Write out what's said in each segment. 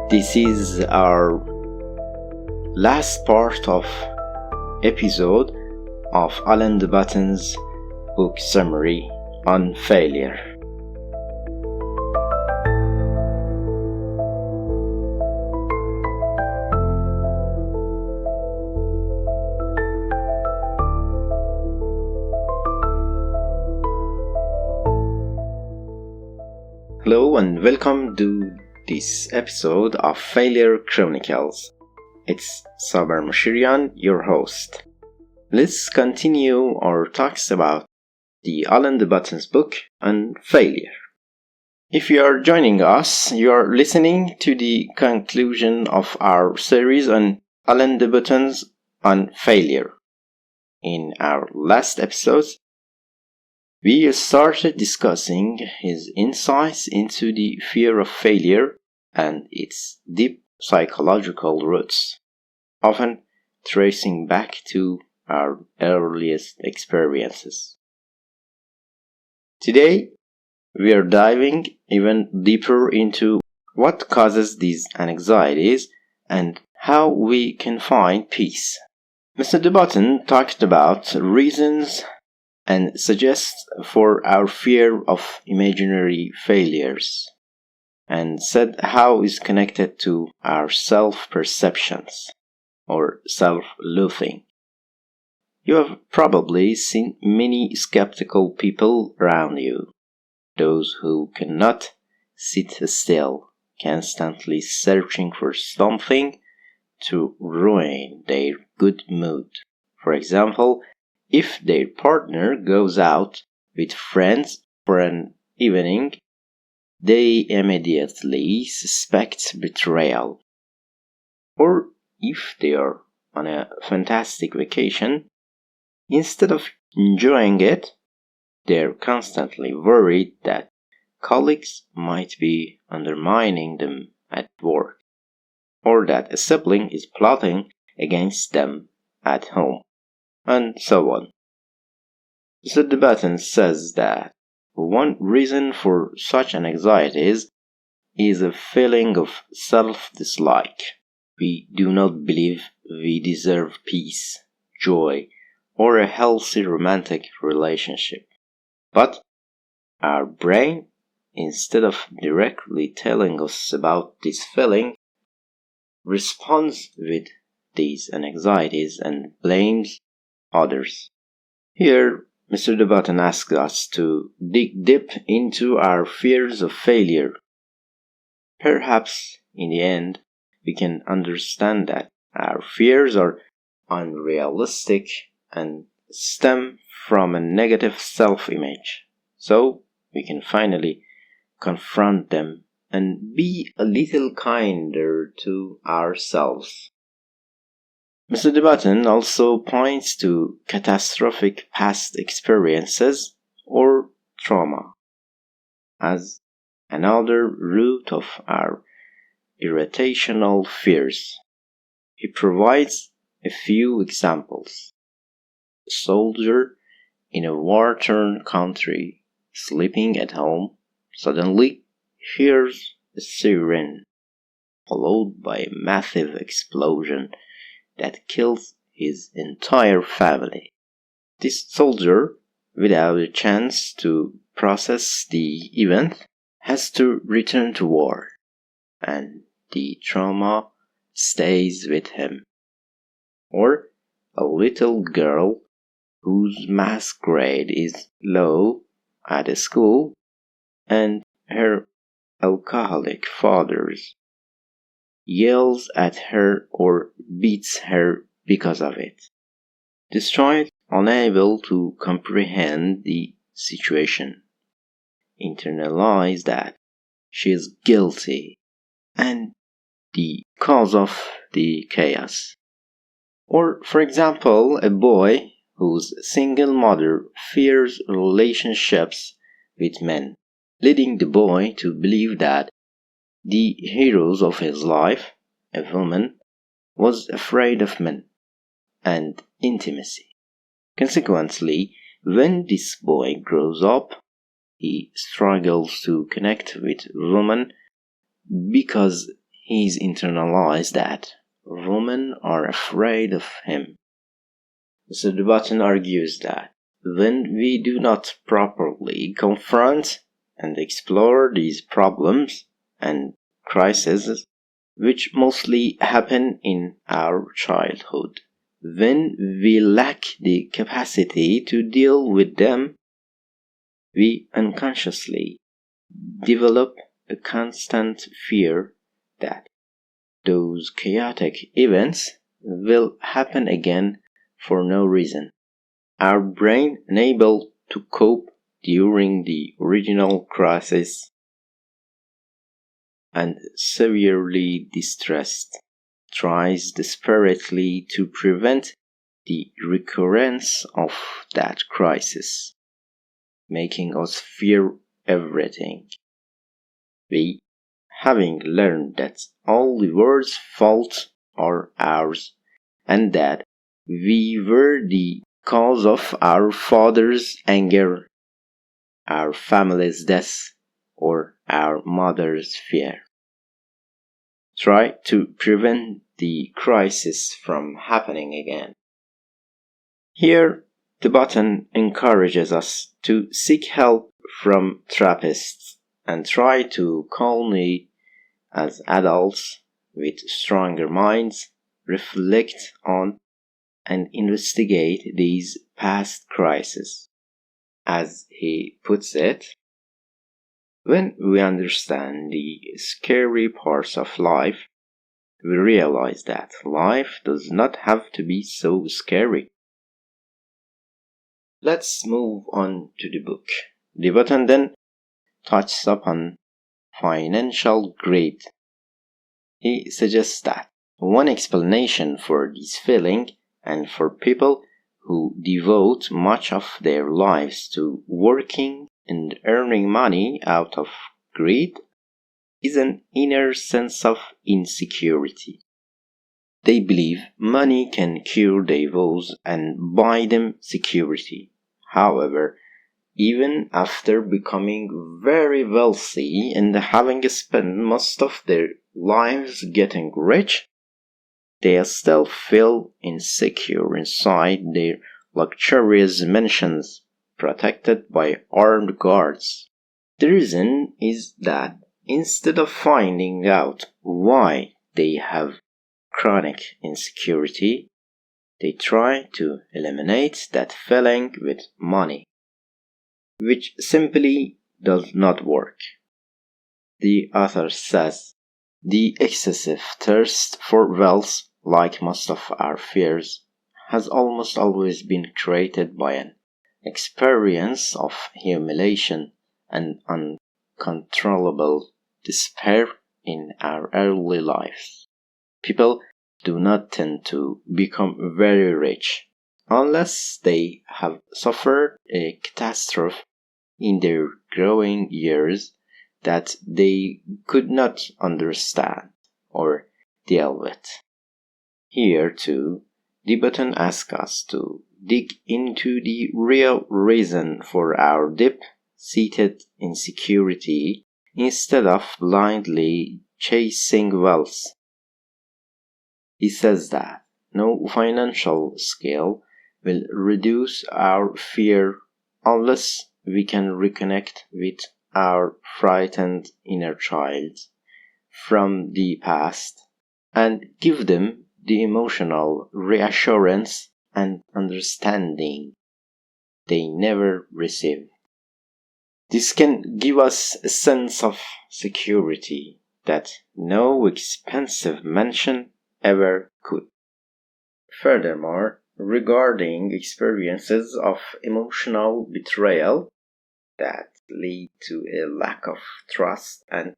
This is our last part of episode of Alain de Botton's book summary on failure. Hello and welcome to this episode of Failure Chronicles. It's Saber Moshirian, your host. Let's continue our talks about the Alain de Botton's book on failure. If you are joining us, you are listening to the conclusion of our series on Alain de Botton's on failure. In our last episodes, we started discussing his insights into the fear of failure and its deep psychological roots, often tracing back to our earliest experiences. Today, we are diving even deeper into what causes these anxieties and how we can find peace. Mr. de Botton talked about reasons and suggests for our fear of imaginary failures, and said how is connected to our self-perceptions or self-loathing. You have probably seen many skeptical people around you, those who cannot sit still, constantly searching for something to ruin their good mood. For example, if their partner goes out with friends for an evening, they immediately suspect betrayal. Or if they are on a fantastic vacation, instead of enjoying it, they're constantly worried that colleagues might be undermining them at work, or that a sibling is plotting against them at home, and so on. Mr. de Botton says that one reason for such anxieties is a feeling of self-dislike. We do not believe we deserve peace, joy, or a healthy romantic relationship. But our brain, instead of directly telling us about this feeling, responds with these anxieties and blames others. Here, Mr. de Botton asks us to dig deep into our fears of failure. Perhaps, in the end, we can understand that our fears are unrealistic and stem from a negative self-image, so we can finally confront them and be a little kinder to ourselves. Mr. de Botton also points to catastrophic past experiences or trauma as another root of our irrational fears. He provides a few examples. A soldier in a war-torn country sleeping at home suddenly hears a siren followed by a massive explosion that kills his entire family. This soldier, without a chance to process the event, has to return to war, and the trauma stays with him. Or a little girl whose math grade is low at a school, and her alcoholic father yells at her or beats her because of it. This child, unable to comprehend the situation, internalize that she is guilty and the cause of the chaos. Or, for example, a boy whose single mother fears relationships with men, leading the boy to believe that the heroes of his life, a woman, was afraid of men and intimacy. Consequently, when this boy grows up, he struggles to connect with women because he's internalized that women are afraid of him. So de Botton argues that when we do not properly confront and explore these problems and crises, which mostly happen in our childhood, when we lack the capacity to deal with them, we unconsciously develop a constant fear that those chaotic events will happen again for no reason. Our brain, unable to cope during the original crisis and severely distressed, tries desperately to prevent the recurrence of that crisis, making us fear everything. We, having learned that all the world's faults are ours, and that we were the cause of our father's anger, our family's death, or our mother's fear, try to prevent the crisis from happening again. Here, de Botton encourages us to seek help from therapists and try to calmly, as adults with stronger minds, reflect on and investigate these past crises. As he puts it, when we understand the scary parts of life, we realize that life does not have to be so scary. Let's move on to the book. De Botton then touches upon financial greed. He suggests that one explanation for this feeling, and for people who devote much of their lives to working and earning money out of greed, is an inner sense of insecurity. They believe money can cure their woes and buy them security. However, even after becoming very wealthy and having spent most of their lives getting rich, they still feel insecure inside their luxurious mansions, protected by armed guards. The reason is that instead of finding out why they have chronic insecurity, they try to eliminate that feeling with money, which simply does not work. The author says, the excessive thirst for wealth, like most of our fears, has almost always been created by an experience of humiliation and uncontrollable despair in our early lives. People do not tend to become very rich unless they have suffered a catastrophe in their growing years that they could not understand or deal with. Here, too, de Botton asks us to dig into the real reason for our deep-seated insecurity instead of blindly chasing wealth. He says that no financial skill will reduce our fear unless we can reconnect with our frightened inner child from the past and give them the emotional reassurance and understanding they never received. This can give us a sense of security that no expensive mansion ever could. Furthermore, regarding experiences of emotional betrayal that lead to a lack of trust and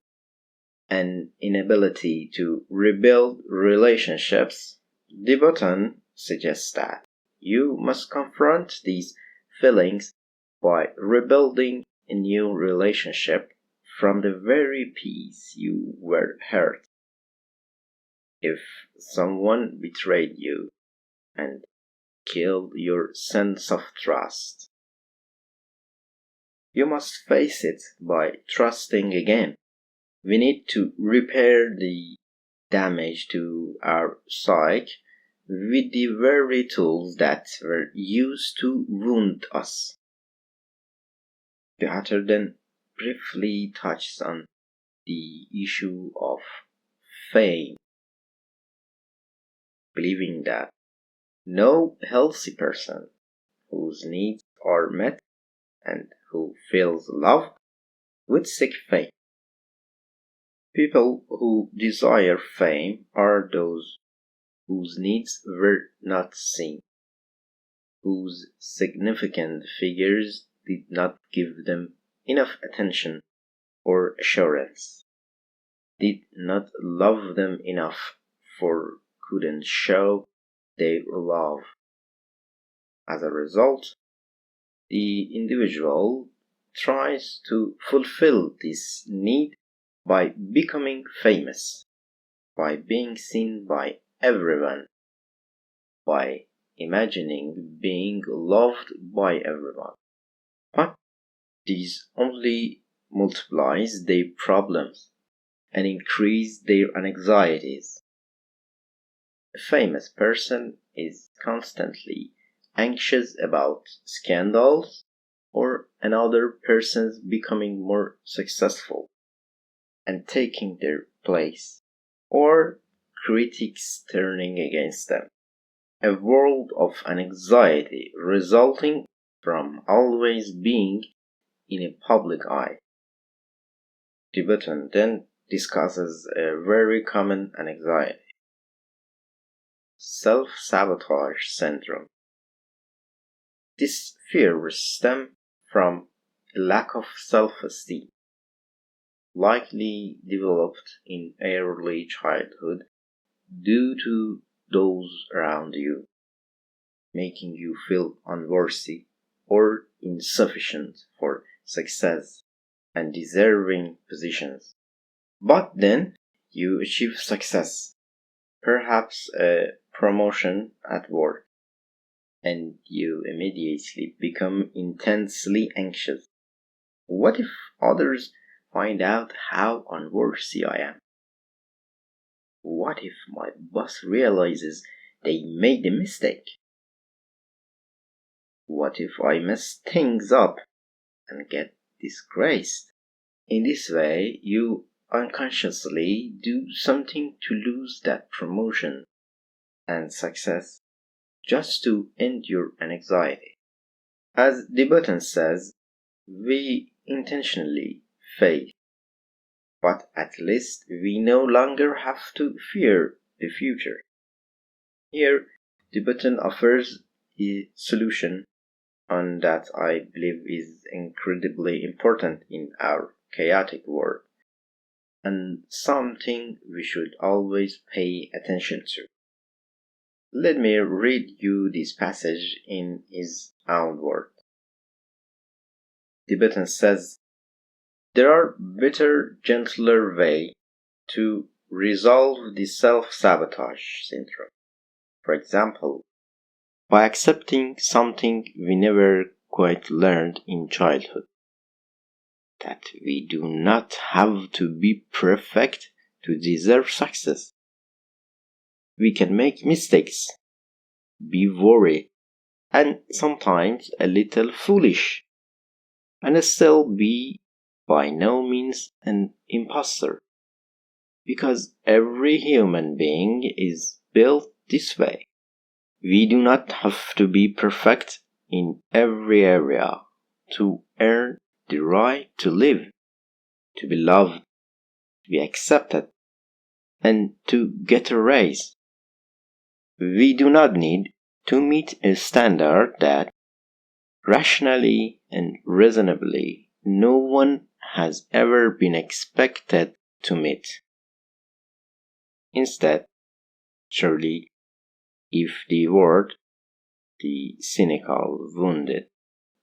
an inability to rebuild relationships, de Botton suggests that you must confront these feelings by rebuilding a new relationship from the very piece you were hurt. If someone betrayed you and killed your sense of trust, you must face it by trusting again. We need to repair the damage to our psyche with the very tools that were used to wound us. The author then briefly touches on the issue of fame, believing that no healthy person whose needs are met and who feels loved would seek fame. People who desire fame are those whose needs were not seen, whose significant figures did not give them enough attention or assurance, did not love them enough, or couldn't show their love. As a result, the individual tries to fulfill this need by becoming famous, by being seen by everyone, by imagining being loved by everyone. But this only multiplies their problems and increases their anxieties. A famous person is constantly anxious about scandals or another person's becoming more successful and taking their place, or critics turning against them. A world of anxiety resulting from always being in a public eye. De Botton then discusses a very common anxiety: self-sabotage syndrome. This fear stems from a lack of self-esteem, likely developed in early childhood due to those around you, making you feel unworthy or insufficient for success and deserving positions. But then you achieve success, perhaps a promotion at work, and you immediately become intensely anxious. What if others find out how unworthy I am? What if my boss realizes they made a mistake? What if I mess things up and get disgraced? In this way, you unconsciously do something to lose that promotion and success just to end your anxiety. As de Botton says, we intentionally fail, but at least we no longer have to fear the future. Here, de Botton offers a solution on that I believe is incredibly important in our chaotic world, and something we should always pay attention to. Let me read you this passage in his own words. De Botton says, "There are better, gentler ways to resolve the self-sabotage syndrome. For example, by accepting something we never quite learned in childhood, that we do not have to be perfect to deserve success. We can make mistakes, be worried, and sometimes a little foolish, and still be by no means an imposter, because every human being is built this way. We do not have to be perfect in every area to earn the right to live, to be loved, to be accepted, and to get a raise. We do not need to meet a standard that, rationally and reasonably, no one has ever been expected to meet. Instead, surely, if the world, the cynical, wounded,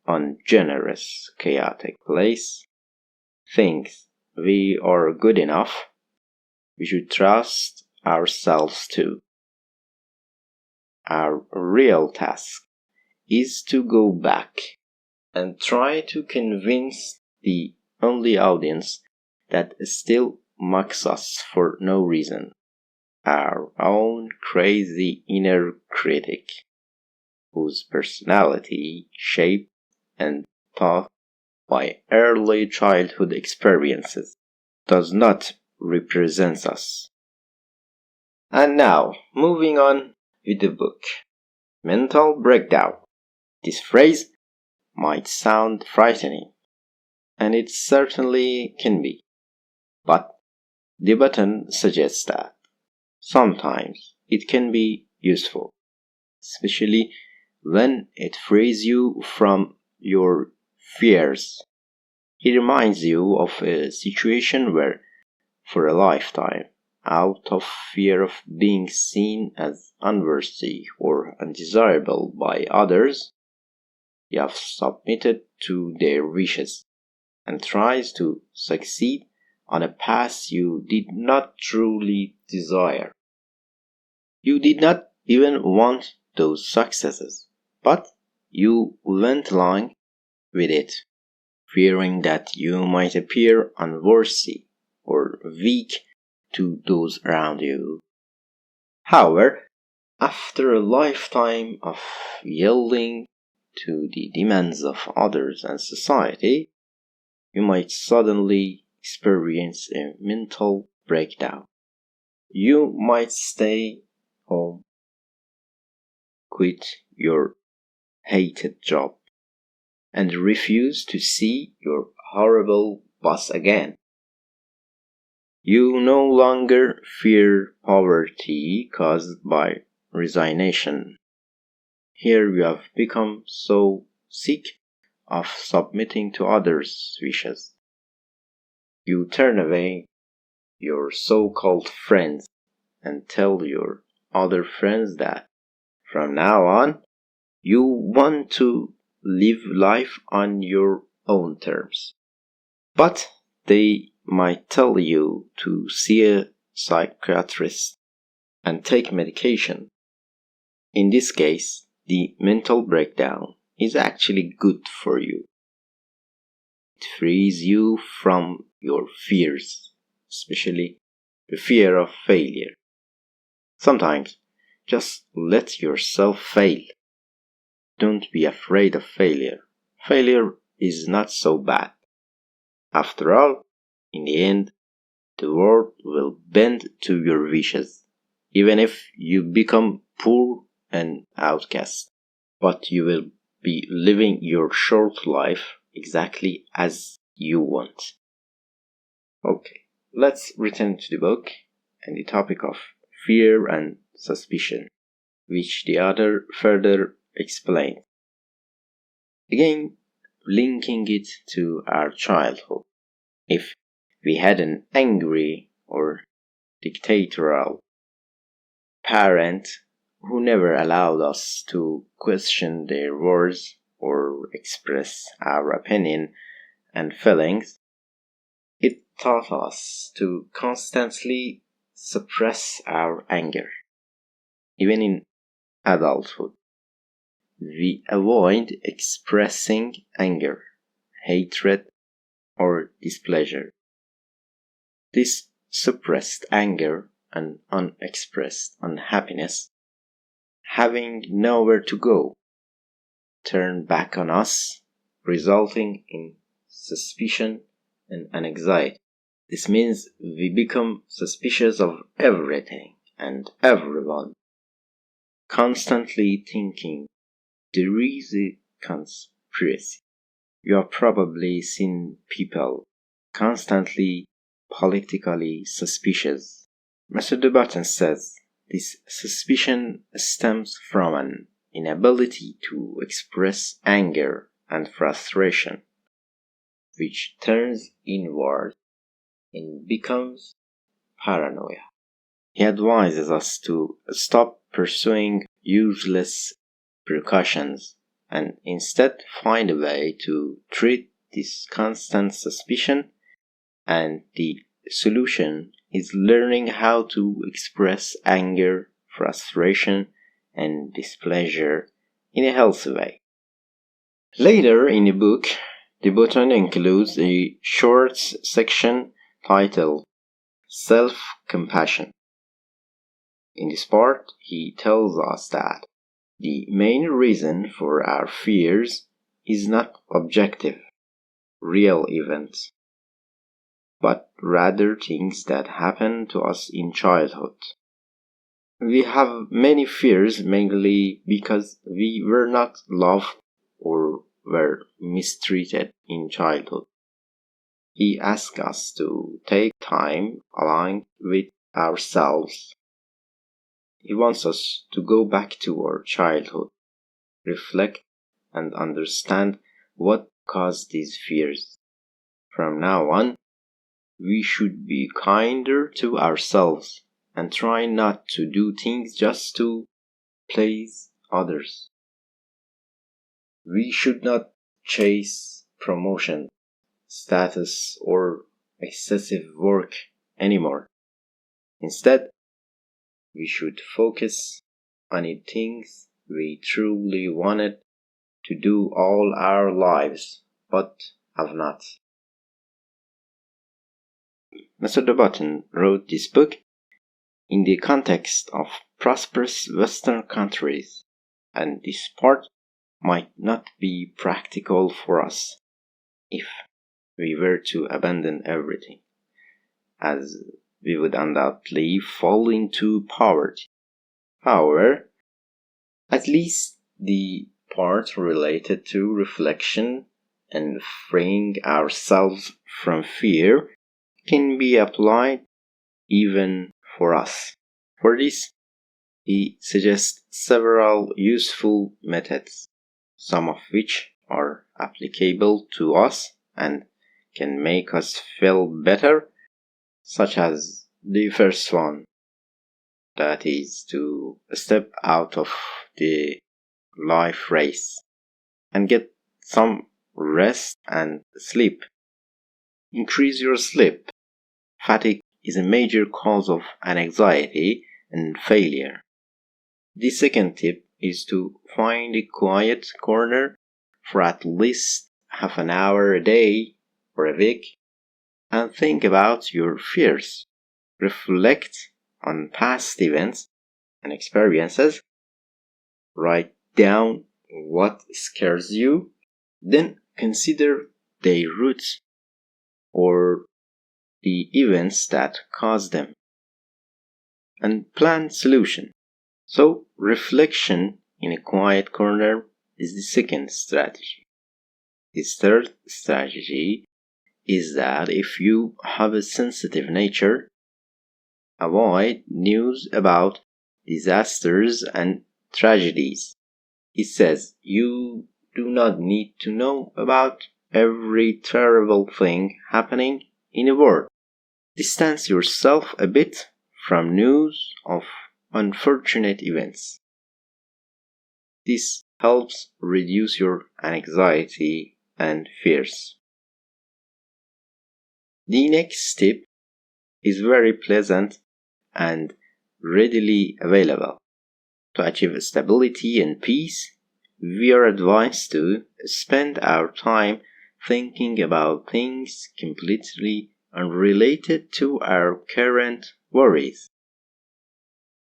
ungenerous, chaotic place, thinks we are good enough, we should trust ourselves too. Our real task is to go back and try to convince the only audience that still mocks us for no reason, our own crazy inner critic, whose personality shaped and taught by early childhood experiences does not represent us. And now, moving on with the book. Mental breakdown. This phrase might sound frightening, and it certainly can be. But de Botton suggests that sometimes it can be useful, especially when it frees you from your fears. He reminds you of a situation where, for a lifetime, out of fear of being seen as unworthy or undesirable by others, you have submitted to their wishes and tries to succeed on a path you did not truly desire. You did not even want those successes, but you went along with it, fearing that you might appear unworthy or weak to those around you. However, after a lifetime of yielding to the demands of others and society, you might suddenly experience a mental breakdown. You might stay home, quit your hated job, and refuse to see your horrible boss again. You no longer fear poverty caused by resignation. Here you have become so sick of submitting to others' wishes. You turn away your so-called friends and tell your other friends that from now on you want to live life on your own terms. But they might tell you to see a psychiatrist and take medication. In this case, the mental breakdown is actually good for you. It frees you from your fears, especially the fear of failure. Sometimes, just let yourself fail. Don't be afraid of failure. Failure is not so bad. After all, in the end, the world will bend to your wishes, even if you become poor and outcast. But you will be living your short life exactly as you want. Okay, let's return to the book and the topic of fear and suspicion, which the author further explains. Again, linking it to our childhood. If we had an angry or dictatorial parent who never allowed us to question their words or express our opinion and feelings, it taught us to constantly suppress our anger. Even in adulthood, we avoid expressing anger, hatred, or displeasure. This suppressed anger and unexpressed unhappiness, having nowhere to go, turn back on us, resulting in suspicion and anxiety. This means we become suspicious of everything and everyone, constantly thinking there is a conspiracy. You have probably seen people constantly politically suspicious. Mr. de Botton says this suspicion stems from an inability to express anger and frustration, which turns inward and becomes paranoia. He advises us to stop pursuing useless precautions and instead find a way to treat this constant suspicion, and the solution is learning how to express anger, frustration, and displeasure in a healthy way. Later in the book, de Botton includes a short section titled Self-Compassion. In this part, he tells us that the main reason for our fears is not objective, real events, but rather things that happen to us in childhood. We have many fears mainly because we were not loved or were mistreated in childhood. He asks us to take time aligned with ourselves. He wants us to go back to our childhood, reflect, and understand what caused these fears. From now on, we should be kinder to ourselves and try not to do things just to please others. We should not chase promotion, status, or excessive work anymore. Instead, we should focus on the things we truly wanted to do all our lives, but have not. Mr. de Botton wrote this book in the context of prosperous Western countries, and this part might not be practical for us if we were to abandon everything, as we would undoubtedly fall into poverty. However, at least the part related to reflection and freeing ourselves from fear can be applied even for us. For this, he suggests several useful methods, some of which are applicable to us and can make us feel better, such as the first one, that is to step out of the life race and get some rest and sleep. Increase your sleep. Fatigue is a major cause of anxiety and failure. The second tip is to find a quiet corner for at least half an hour a day or a week and think about your fears. Reflect on past events and experiences. Write down what scares you. Then consider their roots or the events that cause them and plan solution. So reflection in a quiet corner is the second strategy. His third strategy is that if you have a sensitive nature, avoid news about disasters and tragedies. He says you do not need to know about every terrible thing happening in the world. Distance yourself a bit from news of unfortunate events. This helps reduce your anxiety and fears. The next tip is very pleasant and readily available. To achieve stability and peace, we are advised to spend our time thinking about things completely unrelated to our current worries.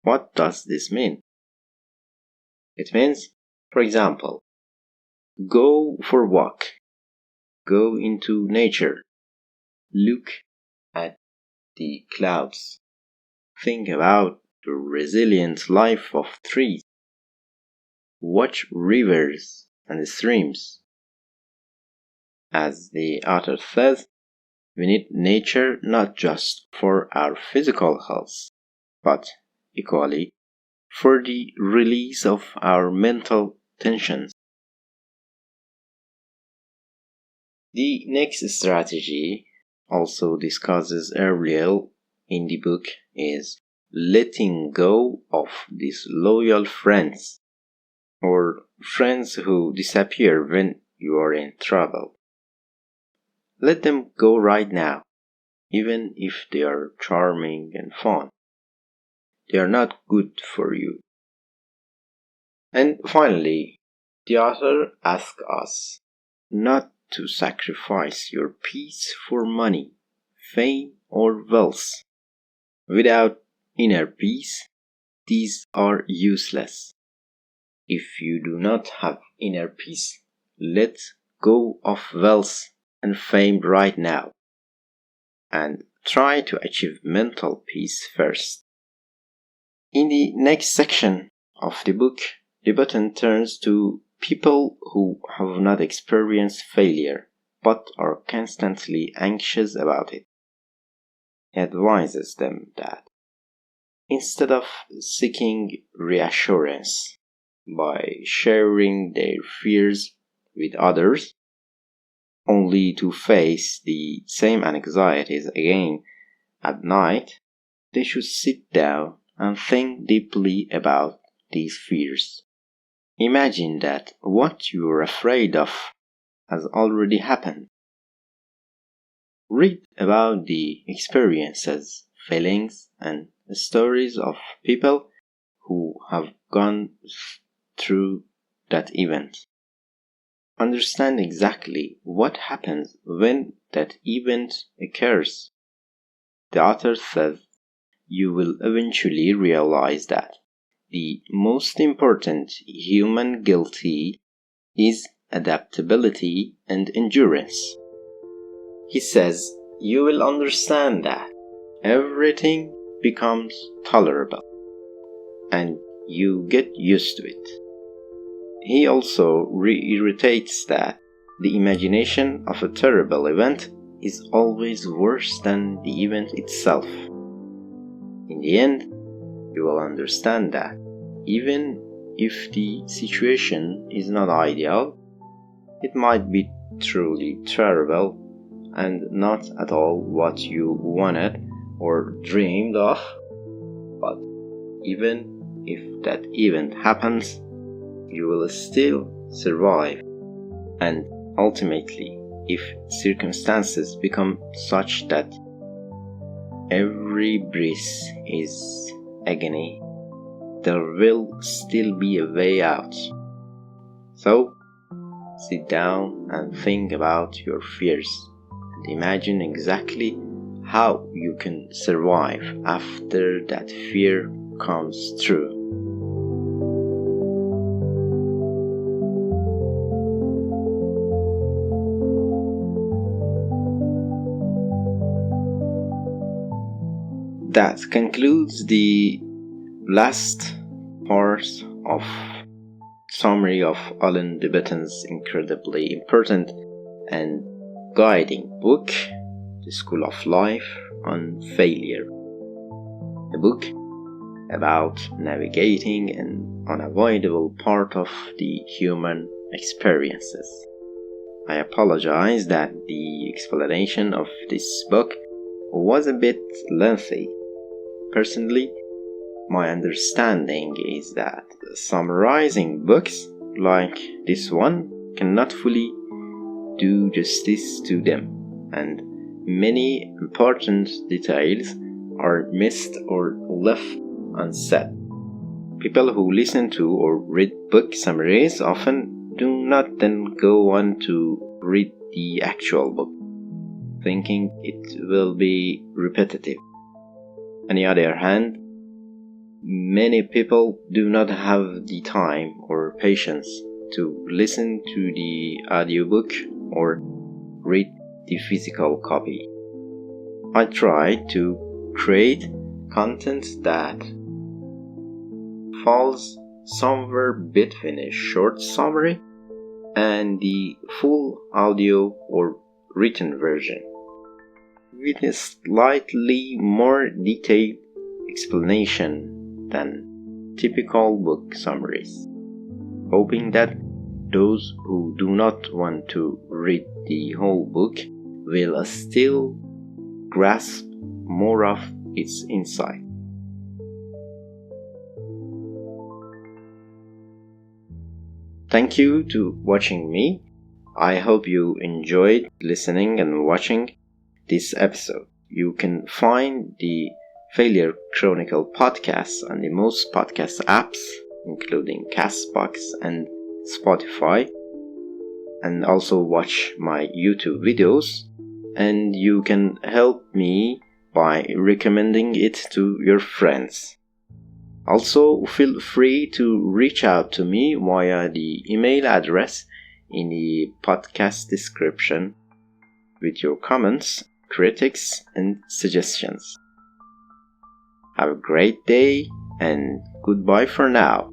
What does this mean? It means, for example, go for a walk, go into nature, look at the clouds, think about the resilient life of trees, watch rivers and streams. As the author says, we need nature not just for our physical health, but equally for the release of our mental tensions. The next strategy, also discussed earlier in the book, is letting go of disloyal friends or friends who disappear when you are in trouble. Let them go right now, even if they are charming and fun. They are not good for you. And finally, the author asks us not to sacrifice your peace for money, fame, or wealth. Without inner peace, these are useless. If you do not have inner peace, let go of wealth and fame right now, and try to achieve mental peace first. In the next section of the book, de Botton turns to people who have not experienced failure but are constantly anxious about it. He advises them that instead of seeking reassurance by sharing their fears with others, only to face the same anxieties again at night, they should sit down and think deeply about these fears. Imagine that what you are afraid of has already happened. Read about the experiences, feelings, and stories of people who have gone through that event. Understand exactly what happens when that event occurs. The author says you will eventually realize that the most important human quality is adaptability and endurance. He says you will understand that everything becomes tolerable and you get used to it. He also reiterates that the imagination of a terrible event is always worse than the event itself. In the end, you will understand that even if the situation is not ideal, it might be truly terrible and not at all what you wanted or dreamed of. But even if that event happens, you will still survive. And ultimately, if circumstances become such that every breath is agony, there will still be a way out. So, sit down and think about your fears and imagine exactly how you can survive after that fear comes true. That concludes the last part of summary of Alain de Botton's incredibly important and guiding book, The School of Life on Failure. A book about navigating an unavoidable part of the human experiences. I apologize that the explanation of this book was a bit lengthy. Personally, my understanding is that summarizing books like this one cannot fully do justice to them, and many important details are missed or left unsaid. People who listen to or read book summaries often do not then go on to read the actual book, thinking it will be repetitive. On the other hand, many people do not have the time or patience to listen to the audiobook or read the physical copy. I try to create content that falls somewhere between a short summary and the full audio or written version, with a slightly more detailed explanation than typical book summaries, hoping that those who do not want to read the whole book will still grasp more of its insight. Thank you to watching me. I hope you enjoyed listening and watching this episode. You can find the Failure Chronicles Podcast on the most podcast apps, including Castbox and Spotify, and also watch my YouTube videos. And you can help me by recommending it to your friends. Also, feel free to reach out to me via the email address in the podcast description with your comments, critiques, and suggestions. Have a great day and goodbye for now.